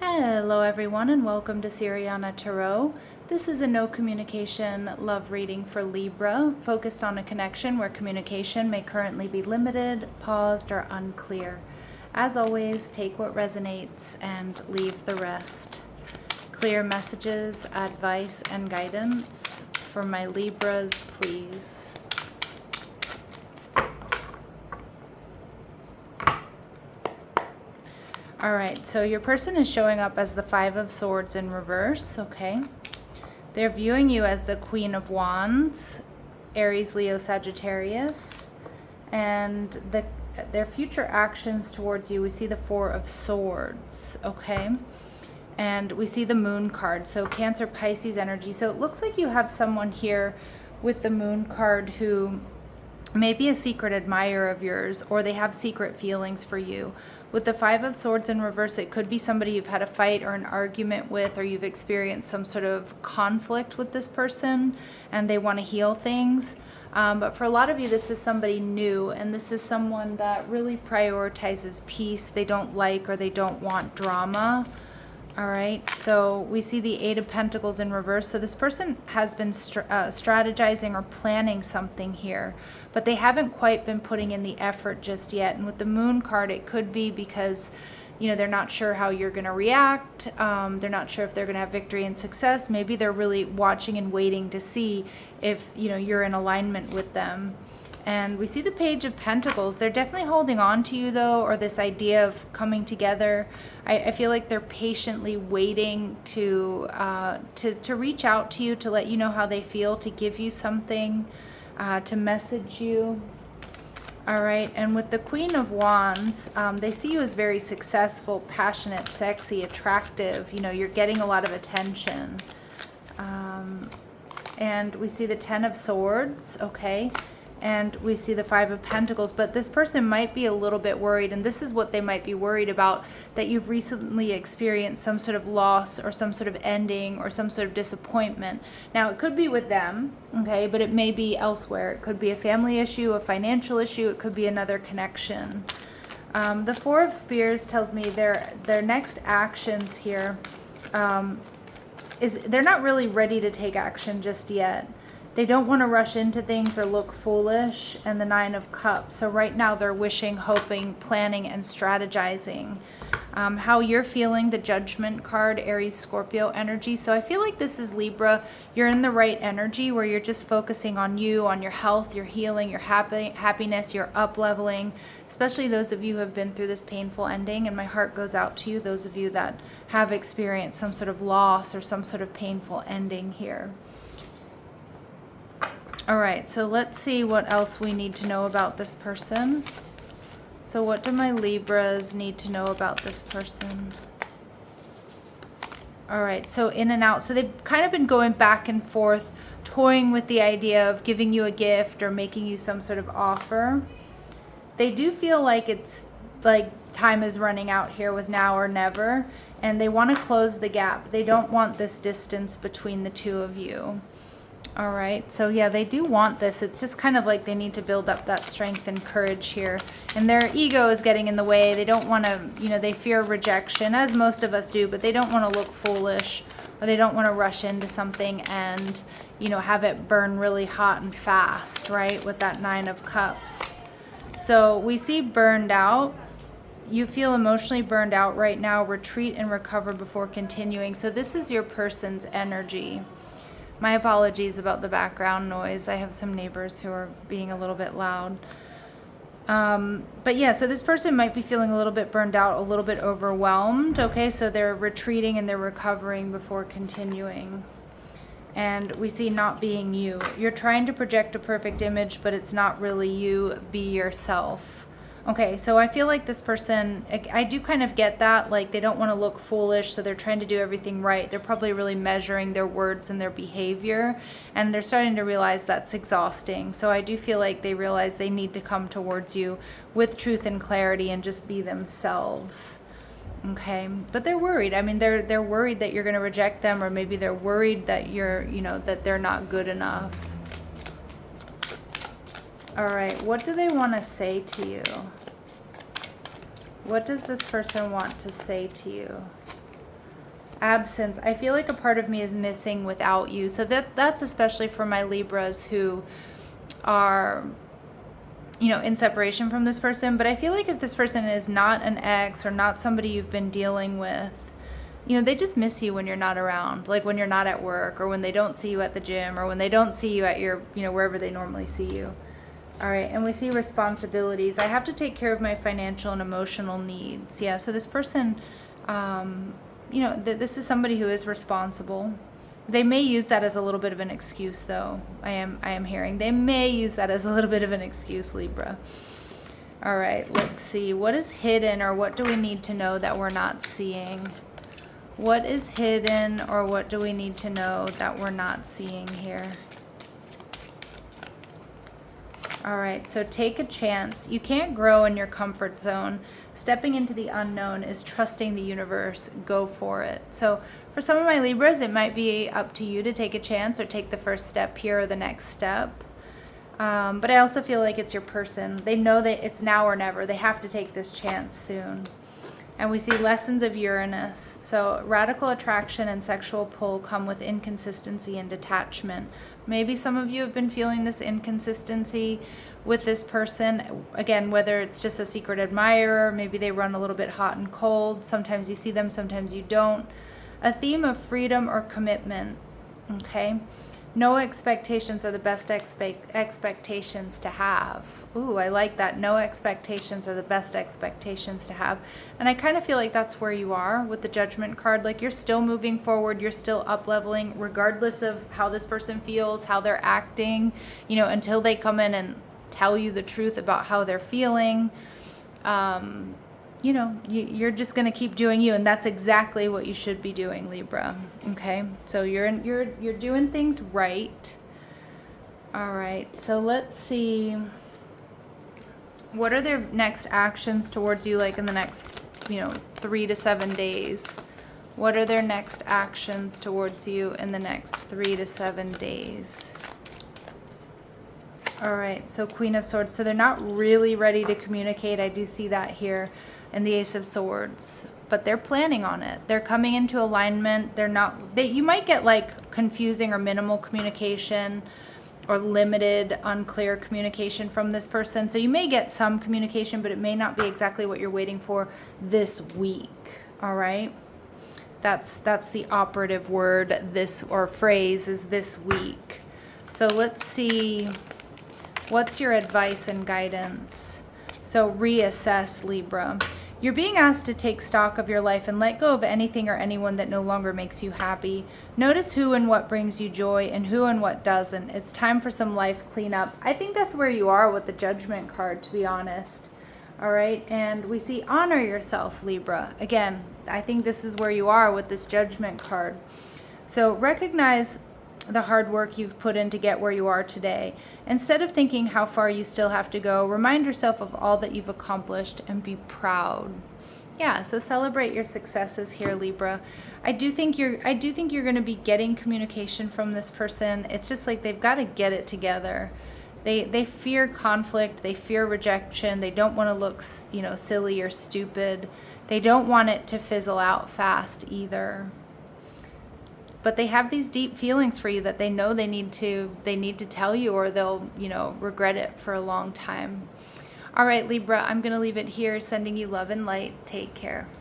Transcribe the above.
Hello everyone and welcome to Siriana Tarot. This is a no communication love reading for Libra, focused on a connection where communication may currently be limited, paused, or unclear. As always, take what resonates and leave the rest. Clear messages, advice, and guidance for my Libras, please. All right, so your person is showing up as the Five of Swords in reverse, okay? They're viewing you as the Queen of Wands, Aries, Leo, Sagittarius, and their future actions towards you, we see the Four of Swords, okay? And we see the Moon card, so Cancer, Pisces energy. So it looks like you have someone here with the Moon card who may be a secret admirer of yours, or they have secret feelings for you. With the Five of Swords in reverse, it could be somebody you've had a fight or an argument with, or you've experienced some sort of conflict with this person and they want to heal things. But for a lot of you, this is somebody new, and this is someone that really prioritizes peace. They don't like or they don't want drama. All right, so we see the Eight of Pentacles in reverse. So this person has been strategizing or planning something here, but they haven't quite been putting in the effort just yet. And with the Moon card, it could be because, you know, they're not sure how you're going to react. They're not sure if they're going to have victory and success. Maybe they're really watching and waiting to see if, you know, you're in alignment with them. And we see the Page of Pentacles. They're definitely holding on to you, though, or this idea of coming together. I feel like they're patiently waiting to reach out to you, to let you know how they feel, to give you something, to message you. All right, and with the Queen of Wands, they see you as very successful, passionate, sexy, attractive. You know, you're getting a lot of attention. And we see the Ten of Swords, okay? And we see the Five of Pentacles, but this person might be a little bit worried, and this is what they might be worried about, that you've recently experienced some sort of loss or some sort of ending or some sort of disappointment. Now, it could be with them, okay, but it may be elsewhere. It could be a family issue, a financial issue, it could be another connection. The Four of Spears tells me their next actions here is they're not really ready to take action just yet. They don't want to rush into things or look foolish, and the Nine of Cups. So right now they're wishing, hoping, planning, and strategizing. How you're feeling, the Judgment card, Aries, Scorpio energy. So I feel like this is Libra. You're in the right energy where you're just focusing on you, on your health, your healing, your happiness, your up-leveling, especially those of you who have been through this painful ending. And my heart goes out to you, those of you that have experienced some sort of loss or some sort of painful ending here. All right, so let's see what else we need to know about this person. So what do my Libras need to know about this person? All right, so in and out. So they've kind of been going back and forth, toying with the idea of giving you a gift or making you some sort of offer. They do feel like it's like time is running out here with now or never, and they want to close the gap. They don't want this distance between the two of you. All right, so yeah, they do want this. It's just kind of like they need to build up that strength and courage here. And their ego is getting in the way. They don't want to, you know, they fear rejection, as most of us do, but they don't want to look foolish, or they don't want to rush into something and, you know, have it burn really hot and fast, right, with that Nine of Cups. So we see burned out. You feel emotionally burned out right now. Retreat and recover before continuing. So this is your person's energy. My apologies about the background noise. I have some neighbors who are being a little bit loud. But yeah, so this person might be feeling a little bit burned out, a little bit overwhelmed. Okay, so they're retreating and they're recovering before continuing. And we see not being you. You're trying to project a perfect image, but it's not really you. Be yourself. Okay, so I feel like this person, I do kind of get that, like they don't want to look foolish, so they're trying to do everything right. They're probably really measuring their words and their behavior, and they're starting to realize that's exhausting. So I do feel like they realize they need to come towards you with truth and clarity and just be themselves. Okay, but they're worried. I mean, they're worried that you're going to reject them, or maybe they're worried that you're, you know, that they're not good enough. All right, what do they want to say to you? What does this person want to say to you? absence. I feel like a part of me is missing without you. So that's especially for my Libras who are, you know, in separation from this person. But I feel like if this person is not an ex or not somebody you've been dealing with, you know, they just miss you when you're not around, like when you're not at work, or when they don't see you at the gym, or when they don't see you at your, you know, wherever they normally see you. All right, and we see responsibilities. I have to take care of my financial and emotional needs. Yeah, so this person, you know, this is somebody who is responsible. They may use that as a little bit of an excuse, though. I am hearing they may use that as a little bit of an excuse, Libra. All right, let's see. What is hidden, or what do we need to know that we're not seeing? What is hidden, or what do we need to know that we're not seeing here? All right, so take a chance. You can't grow in your comfort zone. Stepping into the unknown is trusting the universe. Go for it. So for some of my Libras, it might be up to you to take a chance or take the first step here or the next step. But I also feel like it's your person. They know that it's now or never. They have to take this chance soon. And we see lessons of Uranus. So radical attraction and sexual pull come with inconsistency and detachment. Maybe some of you have been feeling this inconsistency with this person. Again, whether it's just a secret admirer, maybe they run a little bit hot and cold. Sometimes you see them, sometimes you don't. A theme of freedom or commitment, okay? No expectations are the best expectations to have. Ooh, I like that. No expectations are the best expectations to have. And I kind of feel like that's where you are with the Judgment card. Like you're still moving forward. You're still up-leveling regardless of how this person feels, how they're acting, you know, until they come in and tell you the truth about how they're feeling. You know, you're just going to keep doing you, and that's exactly what you should be doing, Libra. Okay, so you're doing things right. All right, so let's see. What are their next actions towards you, like in the next, you know, 3 to 7 days? What are their next actions towards you in the next 3 to 7 days? All right, so Queen of Swords. So they're not really ready to communicate. I do see that here. And the Ace of Swords, but they're planning on it. They're coming into alignment. You might get like confusing or minimal communication or limited, unclear communication from this person. So you may get some communication, but it may not be exactly what you're waiting for this week. All right. That's the operative word, this, or phrase, is this week. So let's see, what's your advice and guidance? So reassess, Libra. You're being asked to take stock of your life and let go of anything or anyone that no longer makes you happy. Notice who and what brings you joy and who and what doesn't. It's time for some life cleanup. I think that's where you are with the Judgment card, to be honest. All right, and we see honor yourself, Libra. Again, I think this is where you are with this Judgment card. So recognize the hard work you've put in to get where you are today. Instead of thinking how far you still have to go, remind yourself of all that you've accomplished and be proud. Yeah, so celebrate your successes here, Libra. I do think you're going to be getting communication from this person. It's just like they've got to get it together. They fear conflict, they fear rejection, they don't want to look, you know, silly or stupid. They don't want it to fizzle out fast either. But they have these deep feelings for you that they know they need to tell you, or they'll, you know, regret it for a long time. All right, Libra, I'm going to leave it here, sending you love and light. Take care.